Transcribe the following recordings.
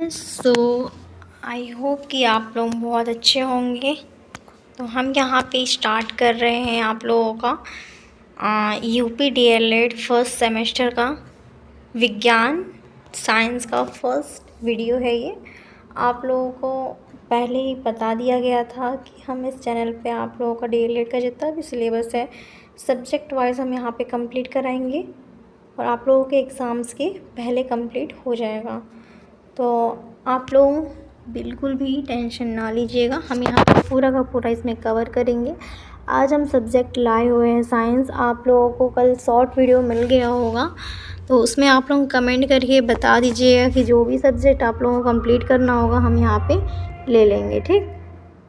So I hope कि आप लोग बहुत अच्छे होंगे। तो हम यहाँ पे स्टार्ट कर रहे हैं आप लोगों का यूपी डीएलएड फर्स्ट सेमेस्टर का विज्ञान साइंस का फर्स्ट वीडियो है ये। आप लोगों को पहले ही बता दिया गया था कि हम इस चैनल पे आप लोगों का डीएलएड का जितना भी सिलेबस है सब्जेक्ट वाइज हम यहाँ पे कंप्लीट कराएंगे और आप लोगों के एग्ज़ाम्स के पहले कंप्लीट हो जाएगा। तो आप लोग बिल्कुल भी टेंशन ना लीजिएगा, हम यहाँ पर पूरा का पूरा इसमें कवर करेंगे। आज हम सब्जेक्ट लाए हुए हैं साइंस। आप लोगों को कल शॉर्ट वीडियो मिल गया होगा, तो उसमें आप लोग कमेंट करके बता दीजिएगा कि जो भी सब्जेक्ट आप लोगों को कंप्लीट करना होगा हम यहाँ पे ले लेंगे, ठीक।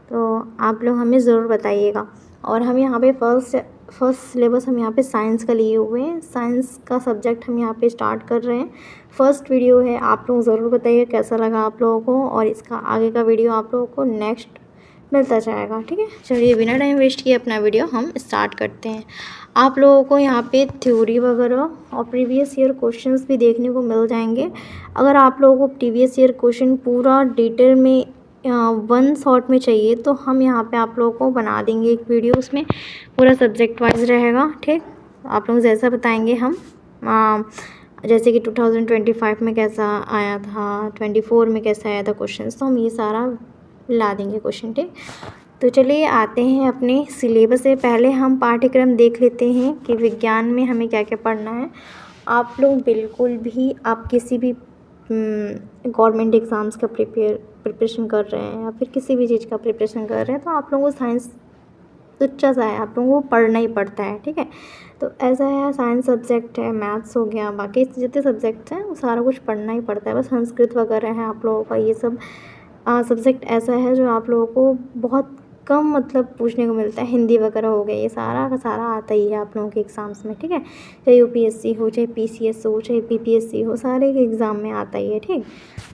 तो आप लोग हमें ज़रूर बताइएगा। और हम यहाँ पे फर्स्ट सिलेबस हम यहाँ पे साइंस का लिए हुए हैं। साइंस का सब्जेक्ट हम यहाँ पे स्टार्ट कर रहे हैं। फर्स्ट वीडियो है, आप लोग ज़रूर बताइए कैसा लगा आप लोगों को, और इसका आगे का वीडियो आप लोगों को नेक्स्ट मिलता जाएगा, ठीक है। चलिए बिना टाइम वेस्ट किए अपना वीडियो हम स्टार्ट करते हैं। आप लोगों को यहाँ पे थ्योरी वगैरह और प्रीवियस ईयर क्वेश्चंस भी देखने को मिल जाएंगे। अगर आप लोगों को प्रीवियस ईयर क्वेश्चन पूरा डिटेल में वन शॉट में चाहिए तो हम यहाँ पे आप लोगों को बना देंगे एक वीडियो, उसमें पूरा सब्जेक्ट वाइज रहेगा, ठीक। आप लोग जैसा बताएंगे हम जैसे कि 2025 में कैसा आया था, 24 में कैसा आया था क्वेश्चन, तो हम ये सारा ला देंगे क्वेश्चन, ठीक। तो चलिए आते हैं अपने सिलेबस से। पहले हम पाठ्यक्रम देख लेते हैं कि विज्ञान में हमें क्या क्या पढ़ना है। आप लोग बिल्कुल भी आप किसी भी गवर्नमेंट एग्ज़ाम्स का प्रिपरेशन कर रहे हैं या फिर किसी भी चीज़ का प्रिपरेशन कर रहे हैं तो आप लोगों को साइंस तुच्छा सा है, आप लोगों को पढ़ना ही पड़ता है, ठीक है। तो ऐसा है, साइंस सब्जेक्ट है, मैथ्स हो गया, बाकी जितने सब्जेक्ट्स हैं वो सारा कुछ पढ़ना ही पड़ता है। बस संस्कृत वगैरह है आप लोगों का, ये सब सब्जेक्ट ऐसा है जो आप लोगों को बहुत कम मतलब पूछने को मिलता है। हिंदी वगैरह हो गया, ये सारा का सारा आता ही है आप लोगों के एग्ज़ाम्स में, ठीक है। चाहे यूपीएससी हो, चाहे पीसीएस हो, चाहे पीपीएससी हो, सारे के एग्ज़ाम में आता ही है, ठीक।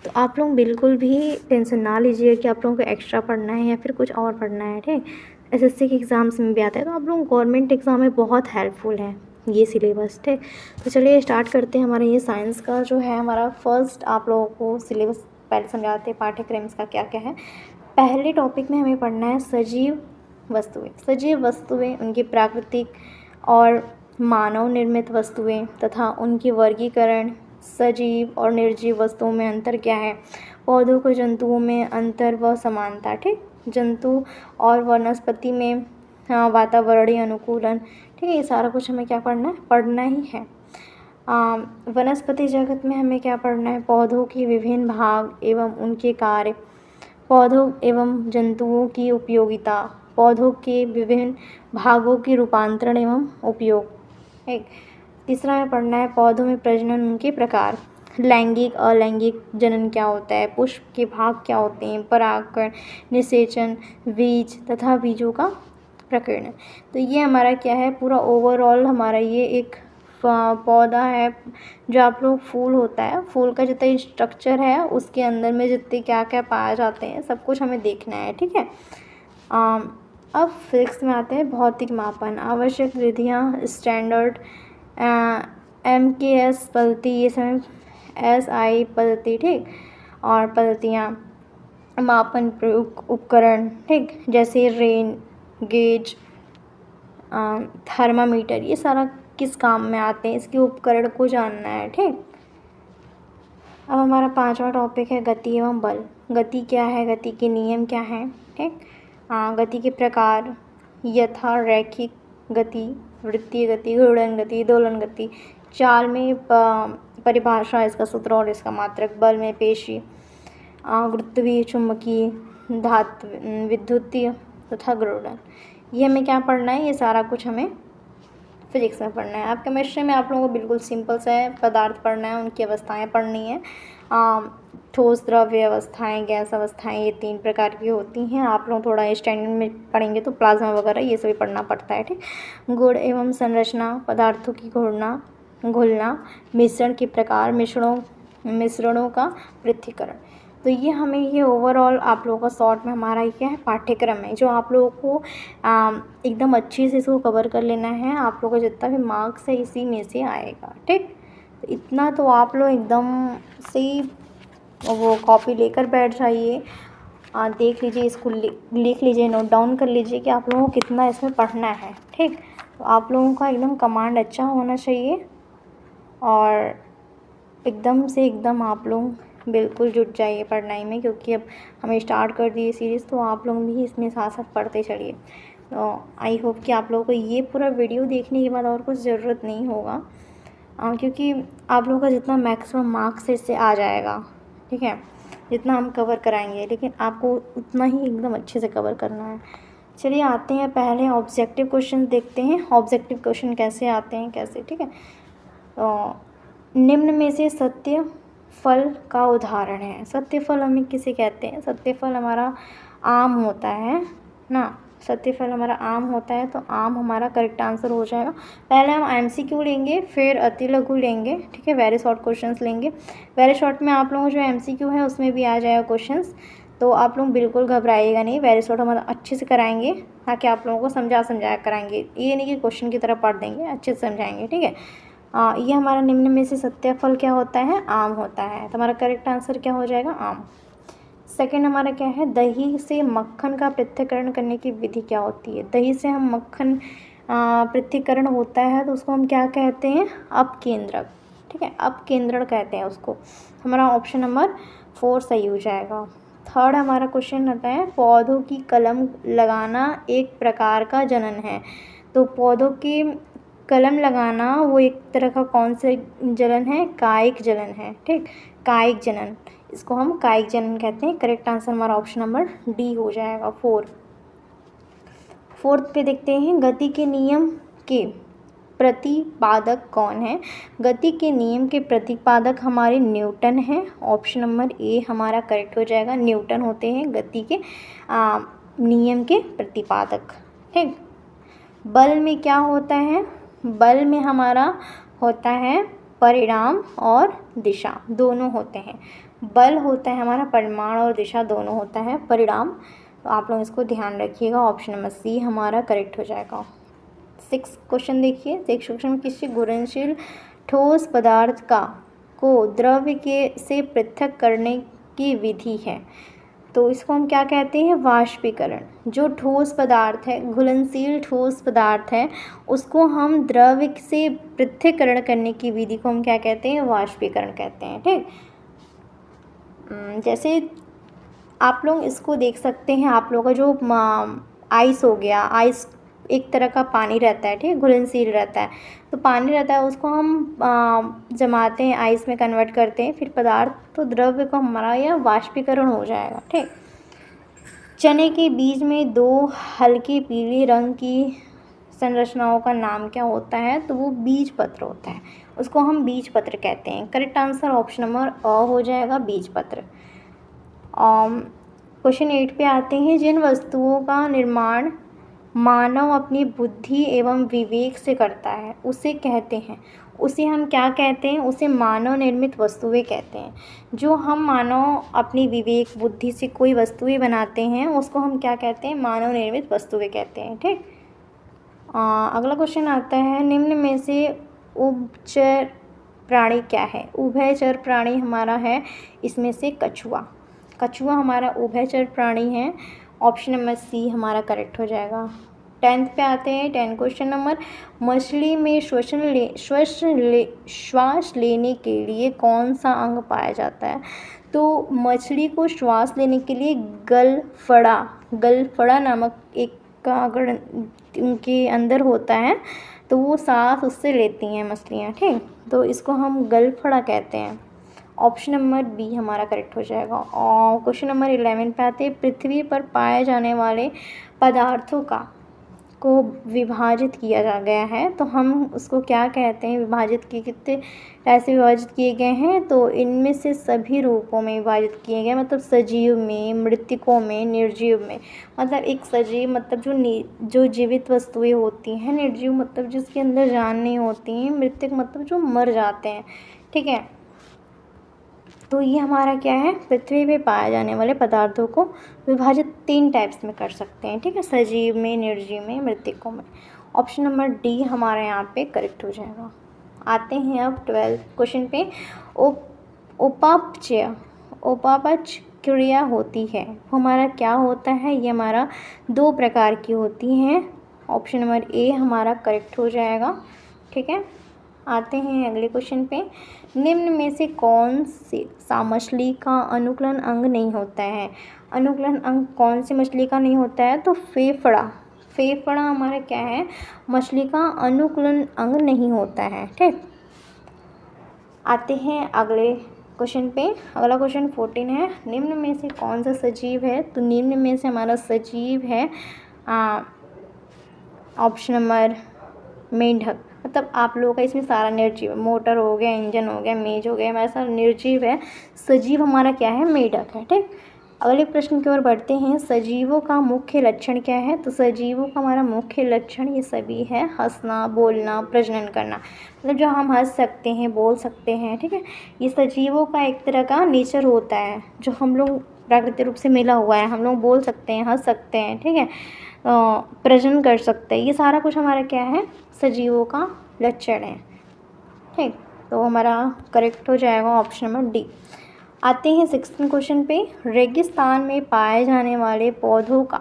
तो आप लोग बिल्कुल भी टेंशन ना लीजिए कि आप लोगों को एक्स्ट्रा पढ़ना है या फिर कुछ और पढ़ना है, ठीक। एसएससी के एग्ज़ाम्स में भी आता है, तो आप लोग गवर्नमेंट एग्ज़ाम में बहुत हेल्पफुल है ये सिलेबस, ठीक। तो चलिए स्टार्ट करते हैं। हमारे ये साइंस का जो है हमारा फर्स्ट आप लोगों को सिलेबस पहले समझाते हैं, पाठ्यक्रम इसका क्या क्या है। पहले टॉपिक में हमें पढ़ना है सजीव वस्तुएं। सजीव वस्तुएं, उनकी प्राकृतिक और मानव निर्मित वस्तुएं तथा उनकी वर्गीकरण। सजीव और निर्जीव वस्तुओं में अंतर क्या है, पौधों को जंतुओं में अंतर व समानता, ठीक। जंतु और वनस्पति में वातावरणीय अनुकूलन, ठीक है। ये सारा कुछ हमें क्या पढ़ना ही है। वनस्पति जगत में हमें क्या पढ़ना है, पौधों के विभिन्न भाग एवं उनके कार्य, पौधों एवं जंतुओं की उपयोगिता, पौधों के विभिन्न भागों की रूपांतरण एवं उपयोग। एक तीसरा में पढ़ना है पौधों में प्रजनन, उनके प्रकार, लैंगिक अलैंगिक जनन क्या होता है, पुष्प के भाग क्या होते हैं, परागकण, निषेचन, बीज तथा बीजों का प्रकीर्णन। तो ये हमारा क्या है, पूरा ओवरऑल हमारा ये एक पौधा है जो आप लोग फूल होता है, फूल का जितना स्ट्रक्चर है उसके अंदर में जितने क्या क्या पाए जाते हैं सब कुछ हमें देखना है, ठीक है। अब फिजिक्स में आते हैं, भौतिक मापन, आवश्यक विधियाँ, स्टैंडर्ड, MKS पद्धति, ये सब SI पद्धति, ठीक। और पद्धतियाँ, मापन प्रयोग उपकरण, ठीक, जैसे रेन गेज, थर्मामीटर, ये सारा किस काम में आते हैं, इसके उपकरण को जानना है, ठीक। अब हमारा पांचवा टॉपिक है गति एवं बल। गति क्या है, गति के नियम क्या हैं, ठीक। गति के प्रकार, यथा रैखिक गति, वृत्तीय गति, घूर्णन गति, दोलन गति, चाल में परिभाषा, इसका सूत्र और इसका मात्रक, बल में पेशी, गुरुत्वीय, चुंबकीय, धातु, विद्युतीय तथा घूर्णन। ये हमें क्या पढ़ना है, ये सारा कुछ हमें फिजिक्स में पढ़ना है। अब केमिस्ट्री में आप लोगों को बिल्कुल सिंपल सा है, पदार्थ पढ़ना है, उनकी अवस्थाएं पढ़नी है। ठोस, द्रव्य अवस्थाएं, गैस अवस्थाएं, ये 3 प्रकार की होती हैं। आप लोग थोड़ा स्टैंडर्ड में पढ़ेंगे तो प्लाज्मा वगैरह ये सभी पढ़ना पड़ता है, ठीक। गुण एवं संरचना, पदार्थों की घुलना, मिश्रण के प्रकार, मिश्रणों का पृथक्करण। तो ये हमें ये ओवरऑल आप लोगों का शॉर्ट में हमारा ये है पाठ्यक्रम है जो आप लोगों को एकदम अच्छे से इसको कवर कर लेना है। आप लोगों का जितना भी मार्क्स है इसी में से आएगा, ठीक। तो इतना तो आप लोग एकदम से वो कॉपी लेकर बैठ जाइए, देख लीजिए, इसको लिख लीजिए, नोट डाउन कर लीजिए कि आप लोगों को कितना इसमें पढ़ना है। ठीक, तो आप लोगों का एकदम कमांड अच्छा होना चाहिए और एकदम से एकदम आप लोग बिल्कुल जुट जाइए पढ़ाई में, क्योंकि अब हमें स्टार्ट कर दिए सीरीज़, तो आप लोग भी इसमें साथ साथ पढ़ते चलिए। तो आई होप कि आप लोगों को ये पूरा वीडियो देखने के बाद और कुछ ज़रूरत नहीं होगा, क्योंकि आप लोगों का जितना मैक्सिमम मार्क्स इससे आ जाएगा, ठीक है, जितना हम कवर कराएंगे, लेकिन आपको उतना ही एकदम अच्छे से कवर करना है। चलिए आते हैं, पहले ऑब्जेक्टिव क्वेश्चन देखते हैं, ऑब्जेक्टिव क्वेश्चन कैसे आते हैं कैसे। ठीक है, तो निम्न में से सत्य फल का उदाहरण है। सत्य फल हमें किसे कहते हैं? सत्य फल हमारा आम होता है ना, सत्य फल हमारा आम होता है, तो आम हमारा करेक्ट आंसर हो जाएगा। पहले हम एमसीक्यू लेंगे, फिर अति लघु लेंगे, ठीक है, वेरी शॉर्ट क्वेश्चंस लेंगे। वेरी शॉर्ट में आप लोगों को जो एमसीक्यू है उसमें भी आ जाएगा क्वेश्चंस, तो आप लोग बिल्कुल घबराइएगा नहीं। वेरी शॉर्ट हम अच्छे से कराएंगे, ताकि आप लोगों को समझाया कराएंगे, ये नहीं कि क्वेश्चन की तरह पढ़ देंगे, अच्छे से समझाएंगे। ठीक है, ये हमारा निम्न में से सत्य फल क्या होता है? आम होता है, तो हमारा करेक्ट आंसर क्या हो जाएगा? आम। सेकंड हमारा क्या है? दही से मक्खन का पृथक्करण करने की विधि क्या होती है? दही से हम मक्खन पृथक्करण होता है, तो उसको हम क्या कहते हैं? अपकेंद्रक। ठीक है, अपकेंद्रण कहते हैं उसको। हमारा ऑप्शन नंबर 4 सही हो जाएगा। थर्ड हमारा क्वेश्चन आता है, पौधों की कलम लगाना एक प्रकार का जनन है। तो पौधों की कलम लगाना वो एक तरह का कौन से जलन है? कायिक जलन है। ठीक, कायिक जनन, इसको हम कायिक जनन कहते हैं। करेक्ट आंसर हमारा ऑप्शन नंबर डी हो जाएगा, 4। फोर्थ पे देखते हैं, गति के नियम के प्रतिपादक कौन है? गति के नियम के प्रतिपादक हमारे न्यूटन हैं। ऑप्शन नंबर ए हमारा करेक्ट हो जाएगा, न्यूटन होते हैं गति के नियम के प्रतिपादक। ठीक, बल में क्या होता है? बल में हमारा होता है परिणाम और दिशा, दोनों होते हैं। बल होता है हमारा परिमाण और दिशा दोनों होता है, परिणाम, तो आप लोग इसको ध्यान रखिएगा। ऑप्शन नंबर सी हमारा करेक्ट हो जाएगा। 6 क्वेश्चन देखिए। 6 क्वेश्चन में किसी घुलनशील ठोस पदार्थ को द्रव्य के से पृथक करने की विधि है, तो इसको हम क्या कहते हैं? वाष्पीकरण। जो ठोस पदार्थ है, घुलनशील ठोस पदार्थ है, उसको हम द्रव्य से पृथक्करण करने की विधि को हम क्या कहते हैं? वाष्पीकरण कहते हैं। ठीक, जैसे आप लोग इसको देख सकते हैं, आप लोगों का जो आइस हो गया, आइस एक तरह का पानी रहता है, ठीक, घुलनशील रहता है, तो पानी रहता है उसको हम जमाते हैं, आइस में कन्वर्ट करते हैं, फिर पदार्थ तो द्रव्य को हमारा यह वाष्पीकरण हो जाएगा। ठीक, चने के बीज में 2 हल्के पीले रंग की संरचनाओं का नाम क्या होता है? तो वो बीज पत्र होता है, उसको हम बीज पत्र कहते हैं। करेक्ट आंसर ऑप्शन नंबर अ हो जाएगा, बीज पत्र। क्वेश्चन 8 पे आते हैं, जिन वस्तुओं का निर्माण मानव अपनी बुद्धि एवं विवेक से करता है उसे कहते हैं, उसे हम क्या कहते हैं? उसे मानव निर्मित वस्तुएं कहते हैं। जो हम मानव अपनी विवेक बुद्धि से कोई वस्तुएं बनाते हैं, उसको हम क्या कहते हैं? मानव निर्मित वस्तुएं कहते हैं। ठीक, अगला क्वेश्चन आता है, निम्न में से उभयचर प्राणी क्या है? उभयचर प्राणी हमारा है इसमें से कछुआ। कछुआ हमारा उभयचर प्राणी है। ऑप्शन नंबर सी हमारा करेक्ट हो जाएगा। 10th पे आते हैं, 10 क्वेश्चन नंबर, मछली में श्वास लेने के लिए कौन सा अंग पाया जाता है? तो मछली को श्वास लेने के लिए गलफड़ा नामक एक का अगर उनके अंदर होता है, तो वो सांस उससे लेती हैं मछलियाँ। ठीक, तो इसको हम गलफड़ा कहते हैं। ऑप्शन नंबर बी हमारा करेक्ट हो जाएगा। और क्वेश्चन नंबर 11 पे आते हैं, पृथ्वी पर पाए जाने वाले पदार्थों को विभाजित किया जा गया है, तो हम उसको क्या कहते हैं? विभाजित किए, कितने ऐसे विभाजित किए गए हैं? तो इनमें से सभी रूपों में विभाजित किए गए, मतलब सजीव में, मृतकों में, निर्जीव में। मतलब एक सजीव मतलब जो जीवित वस्तुएं होती हैं, निर्जीव मतलब जिसके अंदर जान नहीं होती हैं, मृतक मतलब जो मर जाते हैं। ठीक है, तो ये हमारा क्या है? पृथ्वी पे पाए जाने वाले पदार्थों को विभाजित 3 टाइप्स में कर सकते हैं। ठीक है, सजीव में, निर्जीव में, मृतकों में। ऑप्शन नंबर डी हमारे यहाँ पे करेक्ट हो जाएगा। आते हैं अब 12th क्वेश्चन पे, उपापचय उपापच क्रिया होती है वो हमारा क्या होता है, ये हमारा 2 प्रकार की होती हैं। ऑप्शन नंबर ए हमारा करेक्ट हो जाएगा। ठीक है, आते हैं अगले क्वेश्चन पे। निम्न में से कौन सी सा मछली का अनुकूलन अंग नहीं होता है? अनुकूलन अंग कौन सी मछली का नहीं होता है? तो फेफड़ा। फेफड़ा हमारा क्या है, मछली का अनुकूलन अंग नहीं होता है। ठीक, आते हैं अगले क्वेश्चन पे। अगला क्वेश्चन 14 है, निम्न में से कौन सा सजीव है? तो निम्न में से हमारा सजीव है ऑप्शन नंबर मेंढक। मतलब आप लोगों का इसमें सारा निर्जीव है, मोटर हो गया, इंजन हो गया, मेज हो गया, हमारा सारा निर्जीव है। सजीव हमारा क्या है, मेंढक है। ठीक, अगले प्रश्न की ओर बढ़ते हैं। सजीवों का मुख्य लक्षण क्या है? तो सजीवों का हमारा मुख्य लक्षण ये सभी है, हंसना, बोलना, प्रजनन करना। मतलब जो हम हंस सकते हैं, बोल सकते हैं। ठीक है, ये सजीवों का एक तरह का नेचर होता है जो हम लोग प्राकृतिक रूप से मिला हुआ है। हम लोग बोल सकते हैं, हंस सकते हैं। ठीक है, प्रजनन कर सकते हैं। ये सारा कुछ हमारा क्या है, सजीवों का लक्षण है। ठीक, तो हमारा करेक्ट हो जाएगा ऑप्शन नंबर डी। आते हैं 16 क्वेश्चन पे। रेगिस्तान में पाए जाने वाले पौधों का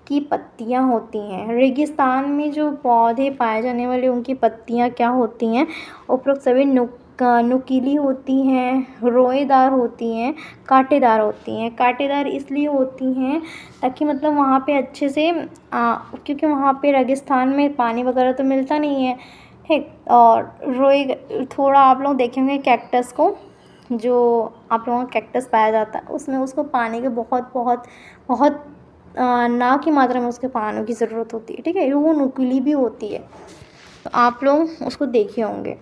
की पत्तियां होती हैं। रेगिस्तान में जो पौधे पाए जाने वाले उनकी पत्तियां क्या होती हैं? उपरोक्त सभी नुकीली होती हैं, रोएदार होती हैं, कांटेदार होती हैं। कांटेदार इसलिए होती हैं ताकि मतलब वहाँ पे अच्छे से क्योंकि वहाँ पे रेगिस्तान में पानी वगैरह तो मिलता नहीं है। ठीक, और थोड़ा आप लोग देखेंगे कैक्टस को, जो आप लोगों का कैक्टस पाया जाता है उसमें उसको पानी के बहुत बहुत बहुत ना की मात्रा में उसके पानी की ज़रूरत होती है। ठीक है, वो नुकीली भी होती है, तो आप लोग उसको देखे होंगे।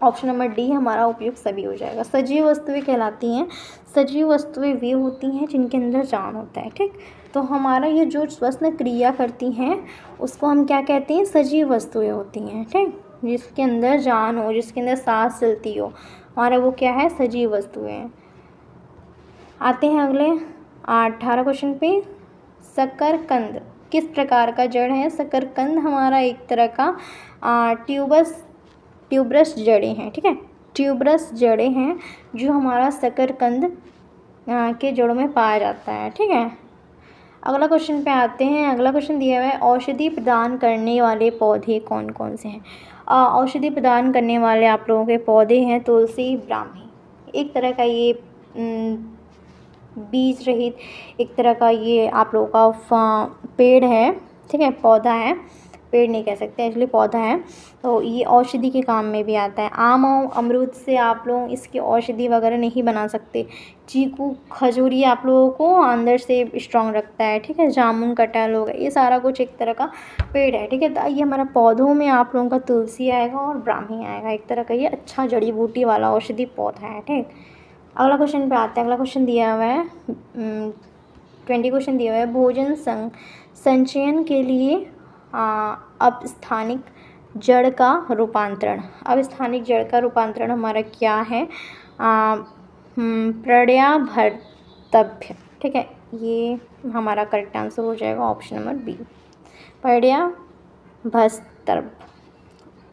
ऑप्शन नंबर डी हमारा उपयुक्त सभी हो जाएगा। सजीव वस्तुएं कहलाती हैं, सजीव वस्तुएं वे होती हैं जिनके अंदर जान होता है। ठीक, तो हमारा ये जो श्वसन क्रिया करती हैं उसको हम क्या कहते हैं, सजीव वस्तुएं होती हैं। ठीक, जिसके अंदर जान हो, जिसके अंदर सांस चलती हो, हमारा वो क्या है, सजीव वस्तुएं हैं। आते हैं अगले 18 क्वेश्चन पे। शकरकंद किस प्रकार का जड़ है? शकरकंद हमारा एक तरह का ट्यूबरस जड़ें हैं। ठीक है, ट्यूबरस जड़ें हैं जो हमारा शकरकंद के जड़ों में पाया जाता है। ठीक है, अगला क्वेश्चन पे आते हैं। अगला क्वेश्चन दिया हुआ है, औषधि प्रदान करने वाले पौधे कौन कौन से हैं? औषधि प्रदान करने वाले आप लोगों के पौधे हैं तुलसी, ब्राह्मी। एक तरह का ये बीज रहित एक तरह का ये आप लोगों का पेड़ है। ठीक है, पौधा है, पेड़ नहीं कह सकते एक्चुअली, पौधा है। तो ये औषधि के काम में भी आता है। आम और अमरूद से आप लोग इसकी औषधि वगैरह नहीं बना सकते। चीकू, खजूरी आप लोगों को अंदर से स्ट्रांग रखता है। ठीक है, जामुन, कटहल हो गया, ये सारा कुछ एक तरह का पेड़ है। ठीक है, तो ये हमारा पौधों में आप लोगों का तुलसी आएगा और ब्राह्मी आएगा। एक तरह का ये अच्छा जड़ी बूटी वाला औषधि पौधा है। ठीक, अगला क्वेश्चन पे आते हैं। अगला क्वेश्चन दिया हुआ है 20 क्वेश्चन दिया हुआ है। भोजन संचयन के लिए अब स्थानिक जड़ का रूपांतरण। अब स्थानिक जड़ का रूपांतरण हमारा क्या है? पर्यायभर्तव्य। ठीक है, ये हमारा करेक्ट आंसर हो जाएगा ऑप्शन नंबर बी, पर्यायभर्तव्य।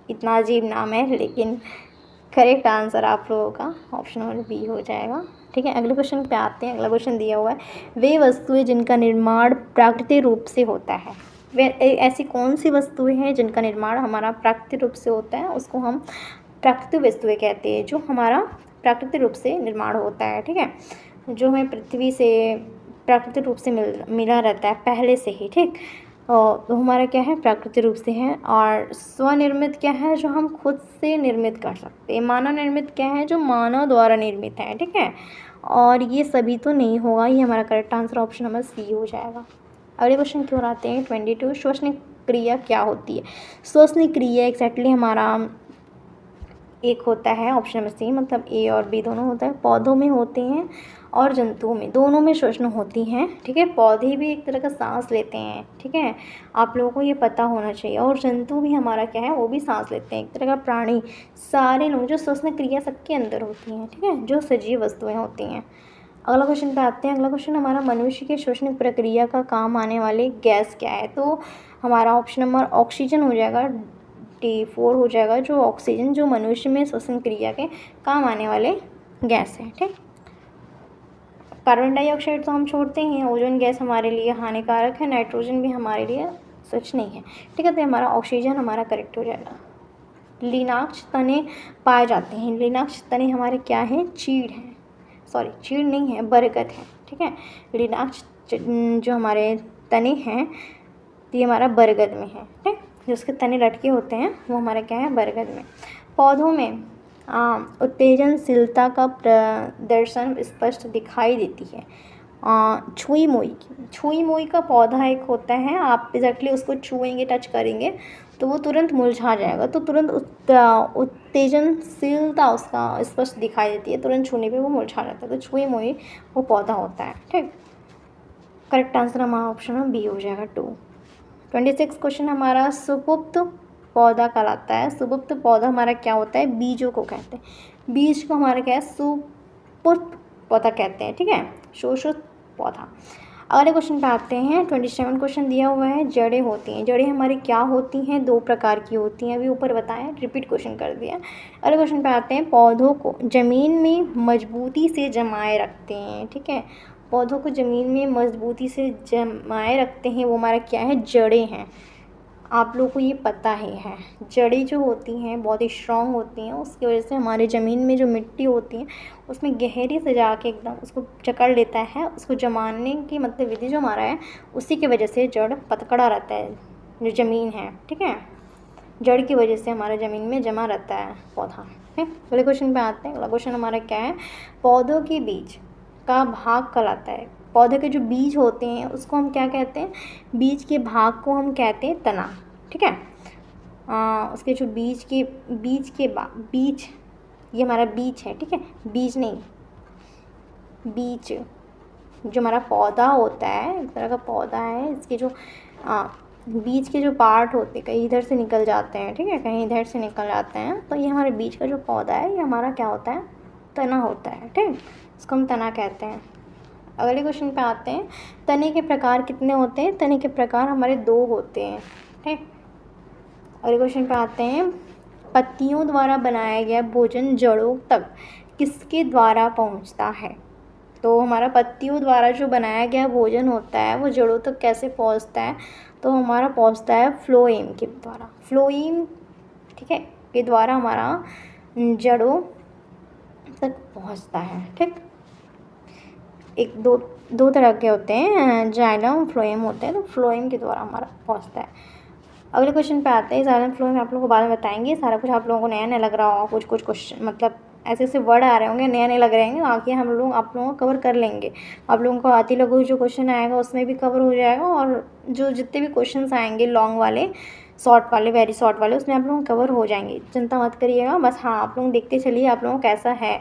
इतना अजीब नाम है लेकिन करेक्ट आंसर आप लोगों का ऑप्शन नंबर बी हो जाएगा। ठीक है, अगले क्वेश्चन पे आते हैं। अगला क्वेश्चन दिया हुआ है, वे वस्तुएं जिनका निर्माण प्राकृतिक रूप से होता है। वे ऐसी कौन सी वस्तुएं हैं जिनका निर्माण हमारा प्राकृतिक रूप से होता है, उसको हम प्राकृतिक वस्तुएं कहते हैं, जो हमारा प्राकृतिक रूप से निर्माण होता है। ठीक है, जो हमें पृथ्वी से प्राकृतिक रूप से मिला रहता है पहले से ही। ठीक, तो हमारा क्या है, प्राकृतिक रूप से है। और स्वनिर्मित क्या है, जो हम खुद से निर्मित कर सकते हैं। मानव निर्मित क्या है, जो मानव द्वारा निर्मित है। ठीक है, और ये सभी तो नहीं होगा, ये हमारा correct answer option number C हो जाएगा। अगले क्वेश्चन की ओर आते हैं 22। श्वसन क्रिया क्या होती है? श्वसन क्रिया एक्जैक्टली हमारा एक होता है ऑप्शन नंबर सी, मतलब ए और बी दोनों होता है। पौधों में होते हैं और जंतुओं में, दोनों में श्वसन होती हैं। ठीक है, पौधे भी एक तरह का सांस लेते हैं। ठीक है, आप लोगों को ये पता होना चाहिए। और जंतु भी हमारा क्या है, वो भी सांस लेते हैं, एक तरह का प्राणी। सारे लोग जो श्वसन क्रिया सबके अंदर होती हैं। ठीक है, जो सजीव वस्तुएं होती हैं। अगला क्वेश्चन पे आते हैं। अगला क्वेश्चन हमारा, मनुष्य के श्वसन प्रक्रिया का काम आने वाले गैस क्या है? तो हमारा ऑप्शन नंबर ऑक्सीजन हो जाएगा, D4 हो जाएगा। जो ऑक्सीजन जो मनुष्य में श्वसन क्रिया के काम आने वाले गैस है। ठीक, कार्बन डाइऑक्साइड तो हम छोड़ते हैं, ओजोन गैस हमारे लिए हानिकारक है, नाइट्रोजन भी हमारे लिए सच नहीं है, ठीक है। तो हमारा ऑक्सीजन हमारा करेक्ट हो जाएगा। लिनाक्ष तने पाए जाते हैं, लिनाक्ष तने हमारे क्या हैं, चीड़ हैं, सॉरी चीड़ नहीं है, बरगद है, ठीक है। लिनाक्ष जो हमारे तने हैं ये हमारा बरगद में है, ठीक। जो उसके तने लटके होते हैं वो हमारा क्या है, बरगद में। पौधों में उत्तेजनशीलता का प्रदर्शन स्पष्ट दिखाई देती है। छुई मोई का पौधा एक होता है, आप एग्जैक्टली उसको छुएंगे, टच करेंगे तो वो तुरंत मुरझा जाएगा, तो तुरंत उत्तेजनशीलता उसका स्पष्ट दिखाई देती है, तुरंत छूने पे वो मुरझा जाता है, तो छुई मोई वो पौधा होता है, ठीक। करेक्ट आंसर हमारा ऑप्शन में बी हो जाएगा 2। 26 क्वेश्चन हमारा सुपुप्त पौधा कहलाता है। सुपुप्त पौधा हमारा क्या होता है, बीजों को कहते हैं, बीज को हमारा क्या है, सुपुप्त पौधा कहते हैं, ठीक है, शोषित पौधा। अगले क्वेश्चन पे आते हैं। 27 क्वेश्चन दिया हुआ है, जड़ें होती हैं, जड़ें हमारी क्या होती हैं, 2 प्रकार की होती हैं, अभी ऊपर बताएं, रिपीट क्वेश्चन कर दिया। अगले क्वेश्चन पे आते हैं, पौधों को ज़मीन में मजबूती से जमाए रखते हैं, ठीक है, पौधों को ज़मीन में मजबूती से जमाए रखते हैं, वो हमारा क्या है, जड़ें हैं। आप लोगों को ये पता ही है, जड़ें जो होती हैं बहुत ही स्ट्रॉन्ग होती हैं, उसकी वजह से हमारे ज़मीन में जो मिट्टी होती है उसमें गहरी से जाके एकदम उसको जकड़ लेता है, उसको जमाने की मतलब विधि जो हमारा है, उसी की वजह से जड़ पकड़ा रहता है, जो ज़मीन है, ठीक है, जड़ की वजह से हमारा ज़मीन में जमा रहता है पौधा, ठीक। अगले क्वेश्चन पे आते हैं। अगला क्वेश्चन हमारा क्या है, पौधों के बीज का भाग कहलाता है। पौधे के जो बीज होते हैं उसको हम क्या कहते हैं, बीज के भाग को हम कहते हैं तना, ठीक है। उसके जो बीज ये हमारा बीज है, ठीक है, बीज नहीं, बीज जो हमारा पौधा होता है, एक तरह का पौधा है, इसके जो बीज के जो पार्ट होते हैं कहीं इधर से निकल जाते हैं, ठीक है, कहीं इधर से निकल जाते हैं, तो ये हमारे बीज का जो पौधा है ये हमारा क्या होता है, तना होता है, ठीक, इसको हम तना कहते हैं। अगले क्वेश्चन पे आते हैं, तने के प्रकार कितने होते हैं, तने के प्रकार हमारे 2 होते हैं, ठीक। अगले क्वेश्चन पे आते हैं, पत्तियों द्वारा बनाया गया भोजन जड़ों तक किसके द्वारा पहुंचता है। तो हमारा पत्तियों द्वारा जो बनाया गया भोजन होता है वो जड़ों तक कैसे पहुंचता है, तो हमारा पहुंचता है फ्लोएम के द्वारा, फ्लोएम, ठीक है, के द्वारा हमारा जड़ों तक पहुंचता है, ठीक। एक दो तरह के होते हैं, जाइलम फ्लोएम होते हैं, तो फ्लोएम के द्वारा हमारा पहुंचता है। अगले क्वेश्चन पे आते हैं, जाइलम फ्लोएम आप लोगों को बाद में बताएंगे, सारा कुछ आप लोगों को नया नया लग रहा होगा, कुछ क्वेश्चन मतलब ऐसे वर्ड आ रहे होंगे, नए नए लग रहे होंगे, आगे हम लोग आप लोगों को कवर कर लेंगे। आप लोगों को आती लघु जो क्वेश्चन आएगा उसमें भी कवर हो जाएगा, और जो जितने भी क्वेश्चन आएंगे लॉन्ग वाले, शॉर्ट वाले, वेरी शॉर्ट वाले, उसमें आप लोग कवर हो जाएंगे, चिंता मत करिएगा। बस हाँ, आप लोग देखते चलिए आप लोगों को कैसा है,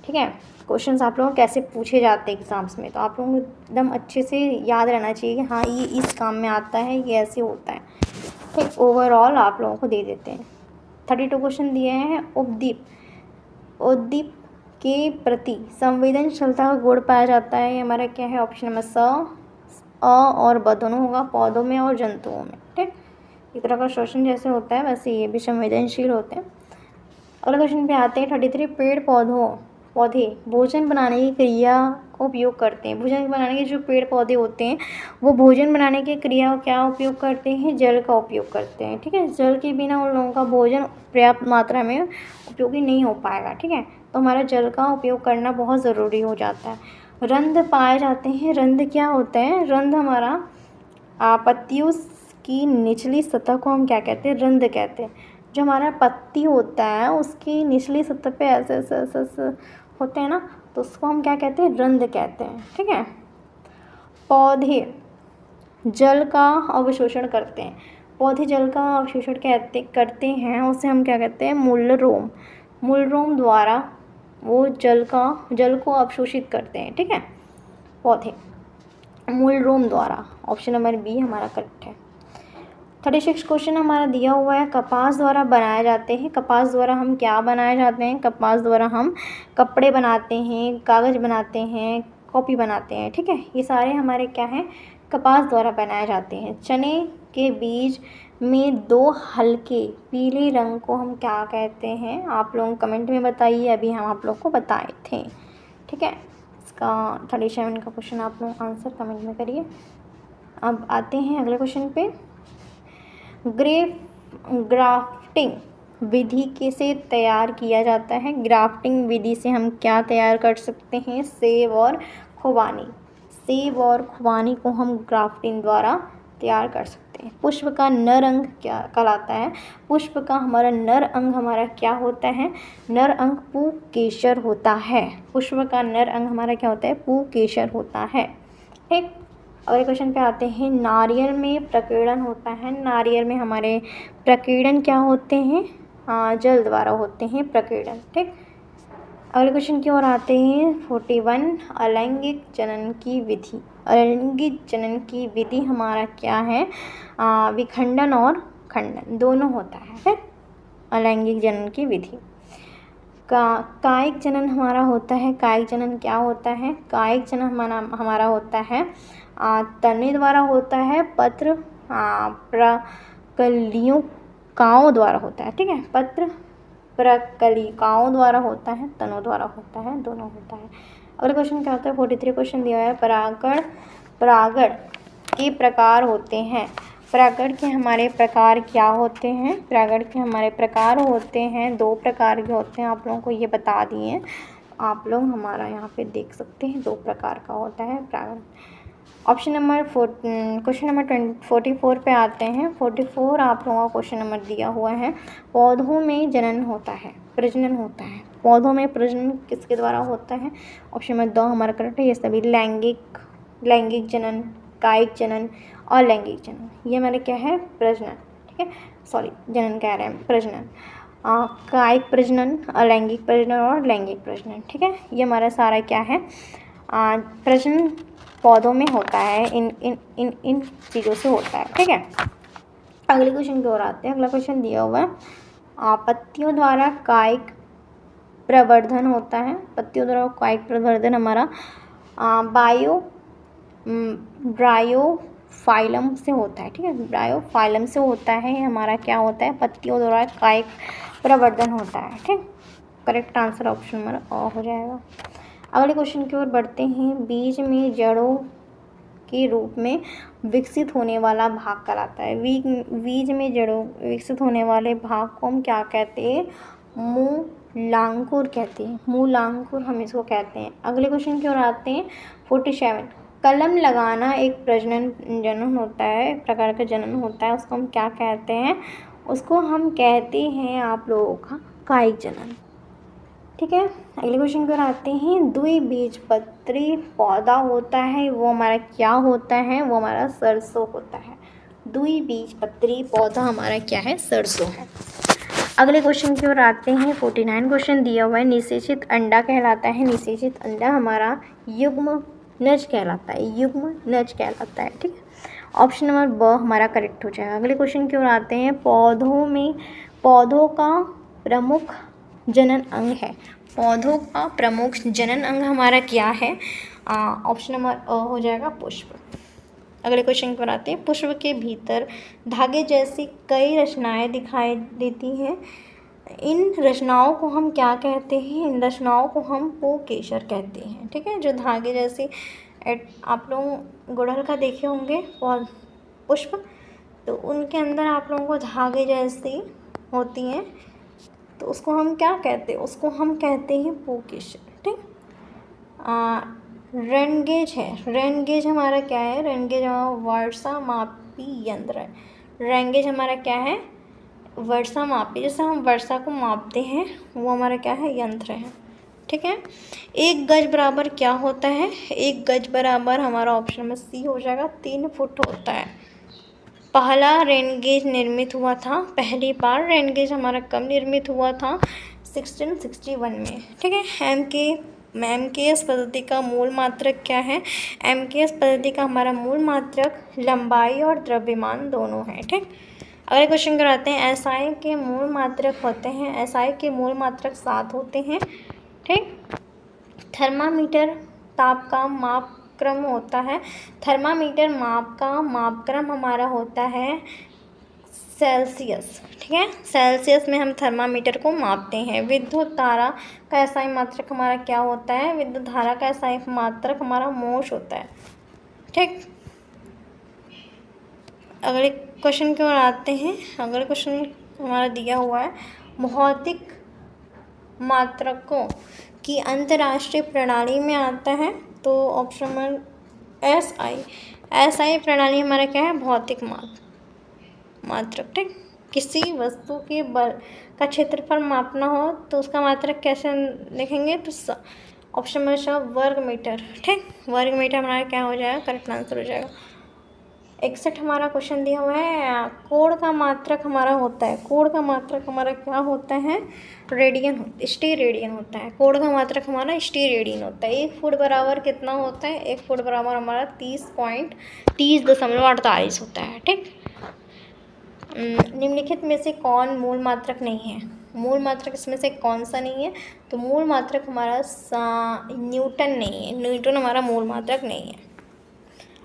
ठीक है, क्वेश्चंस आप लोगों को कैसे पूछे जाते हैं एग्ज़ाम्स में, तो आप लोगों को एकदम अच्छे से याद रहना चाहिए कि हाँ ये इस काम में आता है, ये ऐसे होता है, ठीक। ओवरऑल आप लोगों को दे देते हैं। 32 क्वेश्चन दिए हैं। उद्दीप के प्रति संवेदनशीलता का गुण पाया जाता है, हमारा क्या है, ऑप्शन नंबर स, अ और ब दोनों होगा, पौधों में और जंतुओं में, ठीक। इस तरह का श्वसन जैसे होता है वैसे ये भी संवेदनशील होते हैं। अगले क्वेश्चन पे आते हैं। 33 पौधे भोजन बनाने की क्रिया का उपयोग करते हैं। भोजन बनाने के जो पेड़ पौधे होते हैं वो भोजन बनाने की क्रिया क्या उपयोग करते हैं, जल का उपयोग करते हैं, ठीक है। जल के बिना उन लोगों का भोजन पर्याप्त मात्रा में उपयोगी नहीं हो पाएगा, ठीक है, तो हमारा जल का उपयोग करना बहुत ज़रूरी हो जाता है। रंध्र पाए जाते हैं। रंध्र क्या होता है, रंध्र हमारा पत्तियों की निचली सतह को हम क्या कहते हैं, रंध्र कहते हैं। जो हमारा पत्ती होता है उसकी निचली सतह पे ऐसे होते हैं ना, तो उसको हम क्या कहते हैं, रंध्र कहते हैं, ठीक है। पौधे जल का अवशोषण करते हैं। पौधे जल का अवशोषण करते हैं, उसे हम क्या कहते हैं, मूलरोम द्वारा वो जल को अवशोषित करते हैं, ठीक है, पौधे मूलरोम द्वारा। ऑप्शन नंबर बी हमारा करेक्ट है। 36 क्वेश्चन हमारा दिया हुआ है। कपास द्वारा बनाए जाते हैं। कपास द्वारा हम क्या बनाए जाते हैं, कपास द्वारा हम कपड़े बनाते हैं, कागज़ बनाते हैं, कॉपी बनाते हैं, ठीक है, ये सारे हमारे क्या हैं, कपास द्वारा बनाए जाते हैं। चने के बीज में 2 हल्के पीले रंग को हम क्या कहते हैं, आप लोग कमेंट में बताइए, अभी हम आप लोग को बताए थे, ठीक है। का 37 का क्वेश्चन आप लोग आंसर कमेंट में करिए। अब आते हैं अगले क्वेश्चन पे। ग्राफ्टिंग विधि कैसे तैयार किया जाता है? ग्राफ्टिंग विधि से हम क्या तैयार कर सकते हैं? सेब और खुबानी। सेब और खुबानी को हम ग्राफ्टिंग द्वारा तैयार कर सकते हैं। पुष्प का नर अंग क्या कहलाता है? पुष्प का हमारा नर अंग हमारा क्या होता है? नर अंग पुंकेसर होता है। पुष्प का नर अंग हमारा क्या होता है? पुंकेसर होता है। ठीक, अगले क्वेश्चन पे आते हैं। नारियल में प्रकीर्णन होता है। नारियल में हमारे प्रकीर्णन क्या होते हैं? जल द्वारा होते हैं प्रकीर्णन। ठीक, अगले क्वेश्चन की ओर आते हैं। 41 अलैंगिक जनन की विधि। अलैंगिक जनन की विधि हमारा क्या है? विखंडन और खंडन दोनों होता है। अलैंगिक जनन की विधि। कायिक जनन हमारा होता है। कायिक जनन क्या होता है? कायिक जनन हमारा होता है तने द्वारा होता है। पत्र प्रकलिकाओं द्वारा होता है। ठीक है, पत्र प्रकलिकाओं द्वारा होता है, तनों द्वारा होता है, दोनों होता है। अगला क्वेश्चन क्या होता है? 43 क्वेश्चन दिया है। परागण के प्रकार होते हैं। परागण के हमारे प्रकार क्या होते हैं? परागण के हमारे प्रकार होते हैं 2 प्रकार के होते हैं। आप लोगों को ये बता दिए, आप लोग हमारा यहाँ पे देख सकते हैं 2 प्रकार का होता है परागण। ऑप्शन नंबर क्वेश्चन नंबर 44 पे आते हैं। 44 आप लोगों का क्वेश्चन नंबर दिया हुआ है। पौधों में जनन होता है, प्रजनन होता है। पौधों में प्रजनन किसके द्वारा होता है? ऑप्शन नंबर 2 हमारा करेक्ट है। ये सभी लैंगिक जनन, कायिक जनन और लैंगिक जनन, ये हमारे क्या है? प्रजनन। ठीक है, सॉरी जनन कह रहे हैं, प्रजनन। कायिक प्रजनन, अलैंगिक प्रजनन और लैंगिक प्रजनन। ठीक है, ये हमारा सारा क्या है? प्रजनन पौधों में होता है, इन चीज़ों से होता है। ठीक है, अगले क्वेश्चन की ओर आते हैं। अगला क्वेश्चन दिया हुआ है। पत्तियों द्वारा कायिक प्रवर्धन होता है। पत्तियों द्वारा कायिक प्रवर्धन हमारा ब्रायोफाइलम से होता है। ठीक है, ब्रायोफाइलम से होता है। हमारा क्या होता है? पत्तियों द्वारा कायिक प्रवर्धन होता है। ठीक, करेक्ट आंसर ऑप्शन नंबर हो जाएगा। अगले क्वेश्चन की ओर बढ़ते हैं। बीज में जड़ों के रूप में विकसित होने वाला भाग कहलाता है। बीज में जड़ों विकसित होने वाले भाग को हम क्या कहते हैं? मूलांकुर कहते हैं। मूलांकुर हम इसको कहते हैं। अगले क्वेश्चन की ओर आते हैं। 47 कलम लगाना एक जनन होता है, एक प्रकार का जनन होता है। उसको हम क्या कहते हैं? उसको हम कहते हैं आप लोगों का कायिक जनन। ठीक है, अगले क्वेश्चन पर आते हैं। द्विबीजपत्री पौधा होता है, वो हमारा क्या होता है? वो हमारा सरसों होता है। द्विबीजपत्री पौधा हमारा क्या है? सरसों है। अगले क्वेश्चन की ओर आते हैं। 49 क्वेश्चन दिया हुआ है। निषेचित अंडा कहलाता है। निषेचित अंडा हमारा युग्म नज कहलाता है। युग्म नज कहलाता है। ठीक है, ऑप्शन नंबर ब हमारा करेक्ट हो जाएगा। अगले क्वेश्चन की ओर आते हैं। पौधों का प्रमुख जनन अंग है। पौधों का प्रमुख जनन अंग हमारा क्या है? ऑप्शन नंबर अ हो जाएगा, पुष्प। अगले क्वेश्चन पर आते हैं। पुष्प के भीतर धागे जैसी कई रचनाएं दिखाई देती हैं। इन रचनाओं को हम क्या कहते हैं? इन रचनाओं को हम पुंकेसर कहते हैं। ठीक है, जो धागे जैसी आप लोग गुड़हल का देखे होंगे पुष्प, तो उनके अंदर आप लोगों को धागे जैसी होती हैं, तो उसको हम क्या कहते हैं? उसको हम कहते हैं पुंकेसर। ठीक, रेनगेज है। रेनगेज हमारा क्या है? रेनगेज हमारा वर्षा मापी यंत्र है। रेनगेज हमारा क्या है? वर्षा मापी, जैसे हम वर्षा को मापते हैं, वो हमारा क्या है? यंत्र है। ठीक है, 1 गज बराबर क्या होता है? 1 गज बराबर हमारा ऑप्शन नंबर सी हो जाएगा, 3 फुट होता है। पहला रेनगेज निर्मित हुआ था, पहली बार रेनगेज हमारा कब निर्मित हुआ था? 1661 में। ठीक है, एमकेएस पद्धति का मूल मात्रक क्या है? एमकेएस पद्धति का हमारा मूल मात्रक लंबाई और द्रव्यमान दोनों है। ठीक, अगले क्वेश्चन कराते हैं। एसआई के मूल मात्रक होते हैं। एसआई के मूल मात्रक 7 होते हैं। ठीक, थर्मामीटर ताप का मापक्रम होता है। थर्मामीटर माप का मापक्रम हमारा होता है सेल्सियस, ठीक है। सेल्सियस में हम थर्मामीटर को मापते हैं। विद्युत धारा का SI मात्रक हमारा क्या होता है? विद्युत धारा का SI मात्रक हमारा मोश होता है, ठीक। अगले क्वेश्चन की ओर आते हैं। अगले क्वेश्चन हमारा दिया हुआ है, भौतिक मात्रकों की अंतर्राष्ट्रीय प्रणाली में आता है। तो ऑप्शन नंबर SI प्रणाली हमारा क्या है? भौतिक मात्रक, ठीक। किसी वस्तु के बल का क्षेत्रफल मापना हो तो उसका मात्रक कैसे लिखेंगे? तो ऑप्शन नंबर वर्ग मीटर, ठीक। वर्ग मीटर हमारा क्या हो जाएगा? करेक्ट आंसर हो जाएगा। 61 हमारा क्वेश्चन दिया हुआ है, कोण का मात्रक हमारा होता है। कोण का मात्रक हमारा क्या होता है? रेडियन, स्टीरेडियन होता है। कोण का मात्रक हमारा स्टीरेडियन होता है। 1 फुट बराबर कितना होता है? 1 फुट बराबर हमारा 30.48 होता है, ठीक। निम्नलिखित में से कौन मूल मात्रक नहीं है? मूल मात्रक इसमें से कौन सा नहीं है? तो मूल मात्रक हमारा न्यूटन नहीं है। न्यूटन हमारा मूल मात्रक नहीं है।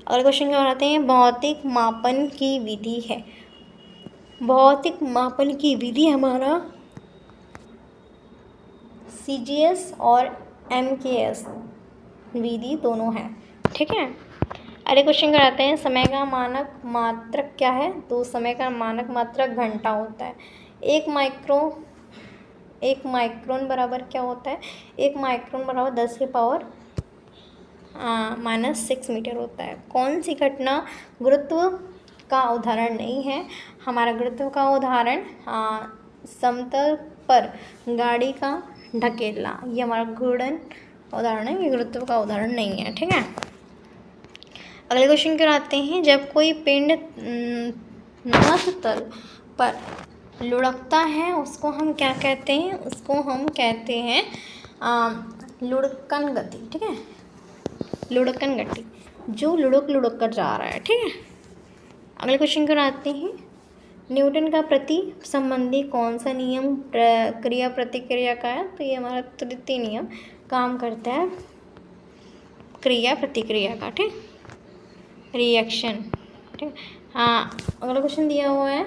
अगले क्वेश्चन की ओर आते हैं। भौतिक मापन की विधि है। भौतिक मापन की विधि हमारा CGS और MKS विधि दोनों है, ठीक है। अगले क्वेश्चन कराते हैं, समय का मानक मात्रक क्या है? तो समय का मानक मात्रक घंटा होता है। एक माइक्रोन बराबर क्या होता है? 1 माइक्रोन बराबर 10⁻⁻⁶ मीटर होता है। कौन सी घटना गुरुत्व का उदाहरण नहीं है? हमारा गुरुत्व का उदाहरण समतल पर गाड़ी का ढकेलना, ये हमारा घूर्णन उदाहरण है, ये गुरुत्व का उदाहरण नहीं है, ठीक है। अगले क्वेश्चन की ओर आते हैं। जब कोई पिंड नभस्तल पर लुढ़कता है उसको हम क्या कहते हैं? उसको हम कहते हैं लुढ़कन गति, ठीक है। लुढ़कन गति, जो लुढ़क कर जा रहा है, ठीक है। अगले क्वेश्चन की ओर आते हैं। न्यूटन का प्रति संबंधी कौन सा नियम क्रिया प्रतिक्रिया का है? तो ये हमारा तृतीय नियम काम करता है क्रिया प्रतिक्रिया का, ठीक। रिएक्शन, ठीक। हाँ, अगला क्वेश्चन दिया हुआ है,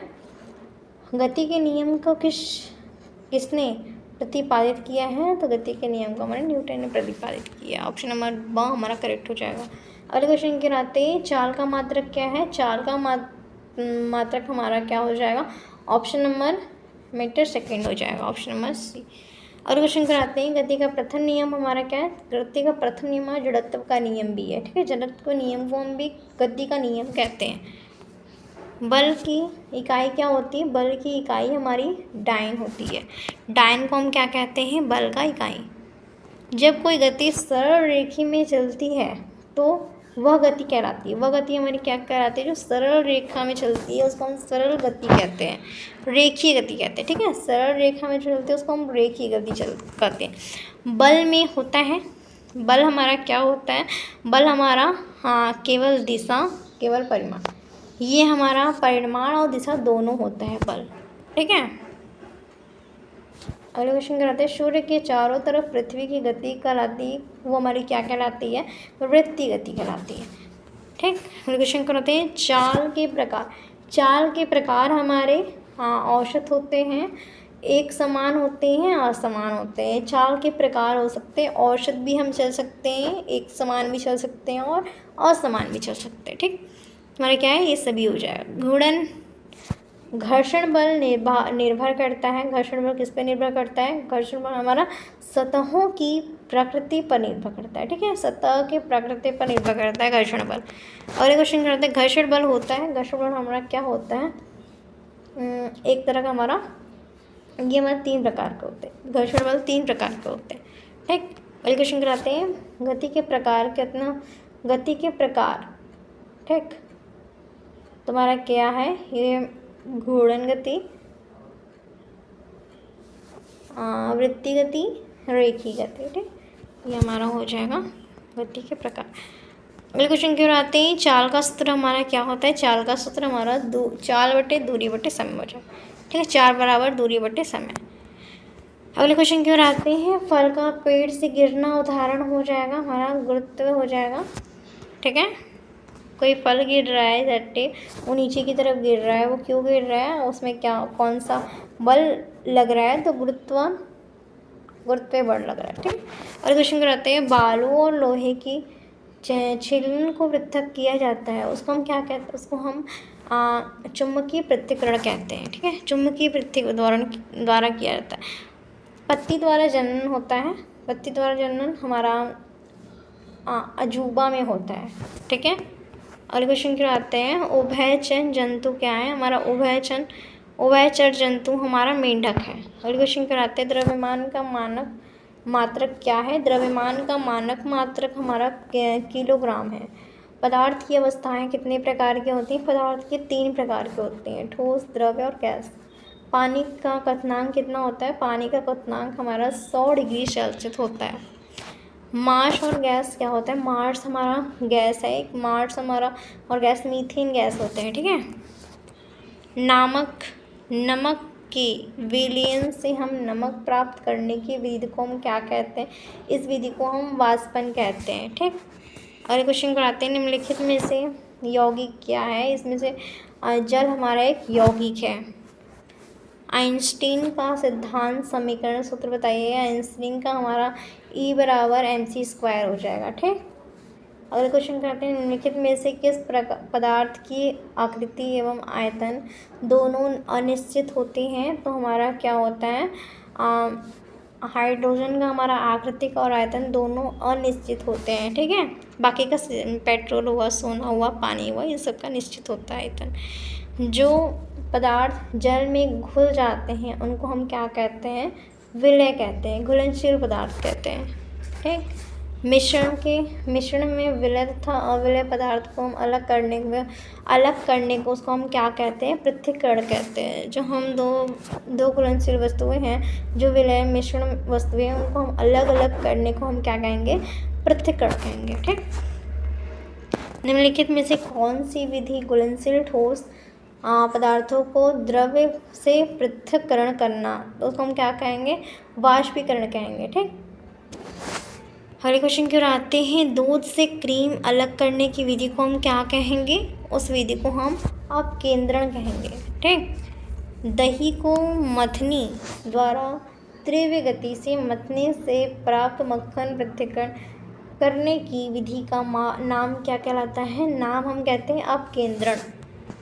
गति के नियम को किसने प्रतिपादित किया है? तो गति के नियम को हमारे न्यूटन ने प्रतिपादित किया। ऑप्शन नंबर ब हमारा करेक्ट हो जाएगा। अगले क्वेश्चन के आते हैं, चाल का मात्रक क्या है? चाल का मात्रक हमारा क्या हो जाएगा? ऑप्शन नंबर मीटर सेकेंड हो जाएगा, ऑप्शन नंबर सी। अगले क्वेश्चन कराते हैं, गति का प्रथम नियम हमारा क्या है? गति का प्रथम नियम जड़त्व का नियम भी है, ठीक है। जड़त्व का नियम को हम भी गति का नियम कहते हैं। बल की इकाई क्या होती है? बल की इकाई हमारी डाइन होती है। डाइन को हम क्या कहते हैं? बल का इकाई। जब कोई गति सरल रेखी में चलती है तो वह गति कहलाती है। वह गति हमारी क्या कहलाती है? जो सरल रेखा में चलती है उसको हम सरल गति कहते हैं, रेखीय गति कहते हैं, ठीक है। सरल रेखा में चलती है उसको हम रेखीय गति कहते हैं। बल में होता है, बल हमारा क्या होता है? बल हमारा केवल दिशा, केवल परिमाण, ये हमारा परिमाण और दिशा दोनों होता है बल, ठीक है। अगले क्वेश्चन कराते हैं, सूर्य के चारों तरफ पृथ्वी की गति कहलाती है, वो हमारी क्या कहलाती है? वृत्तीय गति कहलाती है, ठीक। अगले क्वेश्चन कराते हैं, चाल के प्रकार। चाल के प्रकार हमारे औसत होते हैं, एक समान होते हैं, असमान होते हैं। चाल के प्रकार हो सकते हैं, औसत भी हम चल सकते हैं, एक समान भी चल सकते हैं और असमान भी चल सकते हैं, ठीक। हमारा क्या है? ये सभी हो जाएगा। घूर्णन, घर्षण बल निर्भर करता है। घर्षण बल किस पे निर्भर करता है? घर्षण बल हमारा सतहों की प्रकृति पर निर्भर करता है, ठीक है। सतह के प्रकृति पर निर्भर करता है घर्षण बल। और क्वेश्चन करते हैं, घर्षण बल होता है, घर्षण बल हमारा क्या होता है? एक तरह का हमारा, ये हमारे 3 प्रकार के होते हैं। घर्षण बल 3 प्रकार के होते हैं, ठीक। अगले क्वेश्चन कराते हैं, गति के प्रकार कितना? गति के प्रकार, ठीक, तुम्हारा क्या है? ये घूर्णन गति, वृत्तीय गति, रेखीय गति, ठीक, ये हमारा हो जाएगा गति के प्रकार। अगले क्वेश्चन की ओर आते हैं, चाल का सूत्र हमारा क्या होता है? चाल का सूत्र हमारा चाल बटे दूरी बटे समय हो जाएगा, ठीक है। 4 बराबर दूरी बटे समय। अगले क्वेश्चन की ओर आते हैं, फल का पेड़ से गिरना उदाहरण हो जाएगा हमारा गुरुत्व हो जाएगा, ठीक है। कोई फल गिर रहा है झट्टे, वो नीचे की तरफ गिर रहा है, वो क्यों गिर रहा है, उसमें क्या कौन सा बल लग रहा है, तो गुरुत्व बल लग रहा है। ठीक। और क्वेश्चन कराते हैं, बालू और लोहे की छीलन को पृथक किया जाता है, उसको हम क्या कहते हैं, उसको हम चुंबकीय पृथक्करण कहते हैं। ठीक है, चुंबकीय पृथक्करण द्वारा किया जाता है। पत्ती द्वारा जनन होता है, पत्ती द्वारा जनन हमारा अजूबा में होता है। ठीक है। और क्वेश्चन क्या आते हैं, उभयचर जंतु क्या है, हमारा उभयचर जंतु हमारा मेंढक है। और क्वेश्चन क्या आते हैं, द्रव्यमान का मानक मात्रक क्या है, द्रव्यमान का मानक मात्रक हमारा किलोग्राम है। पदार्थ की अवस्थाएं कितने प्रकार की होती हैं, पदार्थ के 3 प्रकार की होती हैं, ठोस, द्रव्य और गैस। पानी का क्वथनांक कितना होता है, पानी का क्वथनांक हमारा 100 डिग्री सेल्सियस होता है। मार्स और गैस क्या होता है, मार्स हमारा गैस है, एक मार्स हमारा और गैस मीथेन गैस होते हैं। ठीक है। नमक के विलयन से हम नमक प्राप्त करने की विधि को हम क्या कहते हैं, इस विधि को हम वाष्पन कहते हैं। ठीक। और क्वेश्चन कराते हैं, निम्नलिखित में से यौगिक क्या है, इसमें से जल हमारा एक यौगिक है। आइंस्टीन का सिद्धांत समीकरण सूत्र बताइए। आइंस्टीन का हमारा E = mc² हो जाएगा। ठीक। अगले क्वेश्चन करते हैं, निम्नलिखित में से किस पदार्थ की आकृति एवं आयतन दोनों अनिश्चित होते हैं, तो हमारा क्या होता है, हाइड्रोजन का हमारा आकृतिक और आयतन दोनों अनिश्चित होते हैं। ठीक है। बाकी का पेट्रोल हुआ, सोना हुआ, पानी हुआ, ये सब का निश्चित होता है आयतन। जो पदार्थ जल में घुल जाते हैं उनको हम क्या कहते हैं, विलय कहते हैं, घुलनशील पदार्थ कहते हैं। ठीक। मिश्रण में विलय तथा अविलय पदार्थ को हम अलग करने को उसको हम क्या कहते हैं, पृथक्करण कहते हैं। जो हम दो घुलनशील वस्तुएं हैं, जो विलय मिश्रण वस्तुएं हैं, उनको हम अलग अलग करने को हम क्या कहेंगे, पृथक्करण कहेंगे। ठीक। निम्नलिखित में से कौन सी विधि घुलनशील ठोस पदार्थों को द्रव्य से पृथक्करण करना, तो उसको हम क्या कहेंगे, वाष्पीकरण कहेंगे। ठीक। अगले क्वेश्चन की ओर आते हैं, दूध से क्रीम अलग करने की विधि को हम क्या कहेंगे, उस विधि को हम अपकेंद्रण कहेंगे। ठीक। दही को मथनी द्वारा तीव्र गति से मथने से प्राप्त मक्खन पृथक्करण करने की विधि का नाम क्या कहलाता है, नाम हम कहते हैं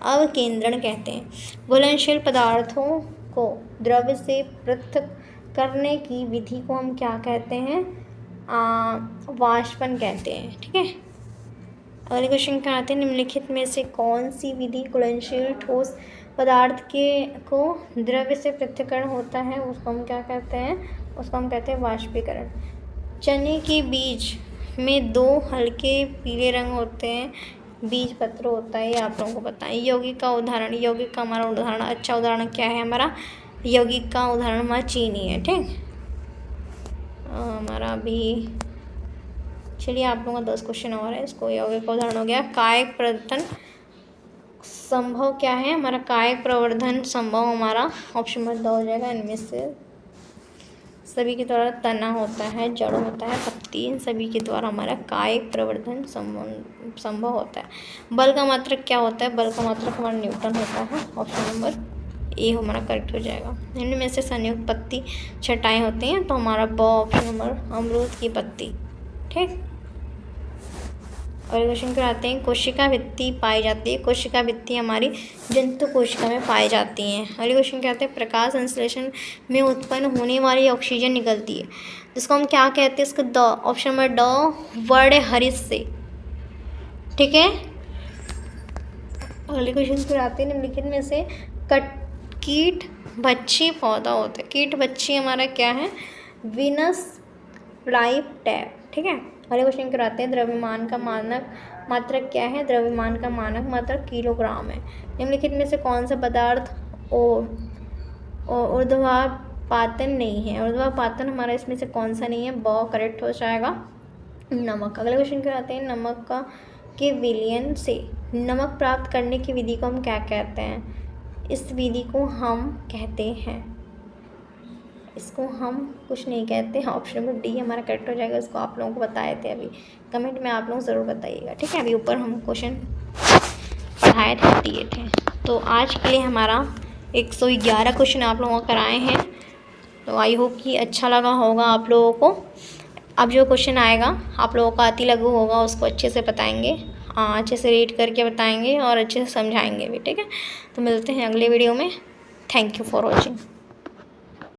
अवकेंद्रण कहते हैं। घुलनशील पदार्थों को द्रव्य से पृथक करने की विधि को हम क्या कहते हैं, वाष्पन कहते हैं। ठीक है। अगले क्वेश्चन क्या आते हैं, निम्नलिखित में से कौन सी विधि घुलनशील ठोस पदार्थ को द्रव्य से पृथक्करण होता है, उसको हम क्या कहते हैं, उसको हम कहते हैं वाष्पीकरण। चने के बीज में 2 हल्के पीले रंग होते हैं, बीज पत्र होता है, ये आप लोगों को पता है। यौगिक का हमारा उदाहरण, अच्छा उदाहरण क्या है, हमारा यौगिक का उदाहरण हमारा चीनी है। ठीक। हमारा भी चलिए आप लोगों का 10 क्वेश्चन और है, इसको यौगिक का उदाहरण हो गया। कायिक प्रवर्धन संभव क्या है, हमारा कायिक प्रवर्धन संभव हमारा ऑप्शन नंबर 2 हो जाएगा। इनमें से सभी के द्वारा तना होता है, जड़ होता है, पत्ती, इन सभी के द्वारा हमारा कायिक प्रवर्धन संभव होता है। बल का मात्रक क्या होता है, बल का मात्रक हमारा न्यूटन होता है, ऑप्शन नंबर ए हमारा करेक्ट हो जाएगा। इनमें से संयुक्त पत्ती छटाएं होती हैं, तो हमारा ब ऑप्शन नंबर अमरूद की पत्ती। ठीक। और क्वेश्चन कराते हैं, कोशिका भित्ति पाई जाती है, कोशिका भित्ति हमारी जंतु कोशिका में पाई जाती हैं। अगले क्वेश्चन क्या आते हैं, प्रकाश संश्लेषण में उत्पन्न होने वाली ऑक्सीजन निकलती है, जिसको हम क्या कहते हैं, इसका द ऑप्शन नंबर ड वर्ण हरित से। ठीक है। अगले क्वेश्चन कराते हैं, निम्नलिखित में से कीट भक्षी पौधा होता है, कीट भक्षी हमारा क्या है, वीनस फ्लाईटैप। ठीक है। अगले क्वेश्चन कराते हैं, द्रव्यमान का मानक मात्रक क्या है, द्रव्यमान का मानक मात्रक किलोग्राम है। निम्नलिखित में से कौन सा पदार्थ ऊर्ध्वापातन नहीं है, ऊर्ध्वापातन हमारा इसमें से कौन सा नहीं है, ब करेक्ट हो जाएगा, नमक। अगले क्वेश्चन कराते हैं, नमक के विलयन से नमक प्राप्त करने की विधि को हम क्या कहते हैं, इस विधि को हम कहते हैं, इसको हम कुछ नहीं कहते हैं, ऑप्शन नंबर डी हमारा करेक्ट हो जाएगा। इसको आप लोगों को बताए थे अभी, कमेंट में आप लोग ज़रूर बताइएगा। ठीक है। अभी ऊपर हम क्वेश्चन पढ़ाए थे, दिए थे। तो आज के लिए हमारा 111 क्वेश्चन आप लोगों को कराए हैं। तो आई होप कि अच्छा लगा होगा आप लोगों को। अब जो क्वेश्चन आएगा आप लोगों का अति लघु होगा, उसको अच्छे से बताएंगे, अच्छे से रीड करके बताएंगे और अच्छे से समझाएंगे भी, ठीक है। तो मिलते हैं अगले वीडियो में। Thank you for watching.